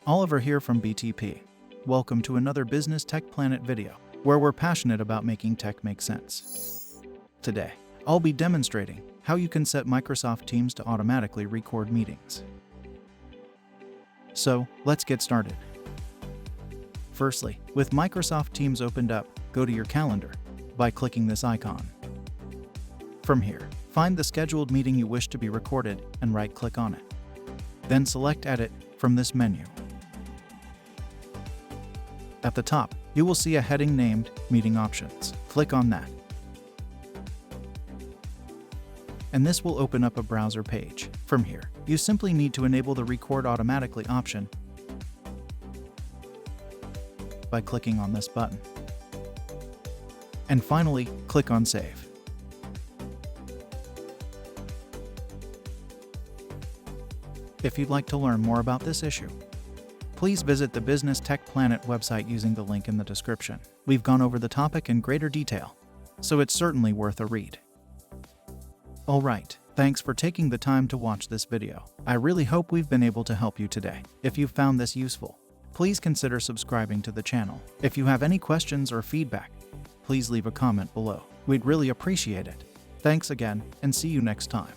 Oliver here from BTP. Welcome to another Business Tech Planet video, where we're passionate about making tech make sense. Today, I'll be demonstrating how you can set Microsoft Teams to automatically record meetings. So, let's get started. Firstly, with Microsoft Teams opened up, go to your calendar by clicking this icon. From here, find the scheduled meeting you wish to be recorded and right-click on it. Then select Edit from this menu. At the top, you will see a heading named Meeting Options. Click on that. And this will open up a browser page. From here, you simply need to enable the Record Automatically option by clicking on this button. And finally, click on Save. If you'd like to learn more about this issue, please visit the Business Tech Planet website using the link in the description. We've gone over the topic in greater detail, so it's certainly worth a read. Alright, thanks for taking the time to watch this video. I really hope we've been able to help you today. If you found this useful, please consider subscribing to the channel. If you have any questions or feedback, please leave a comment below. We'd really appreciate it. Thanks again, and see you next time.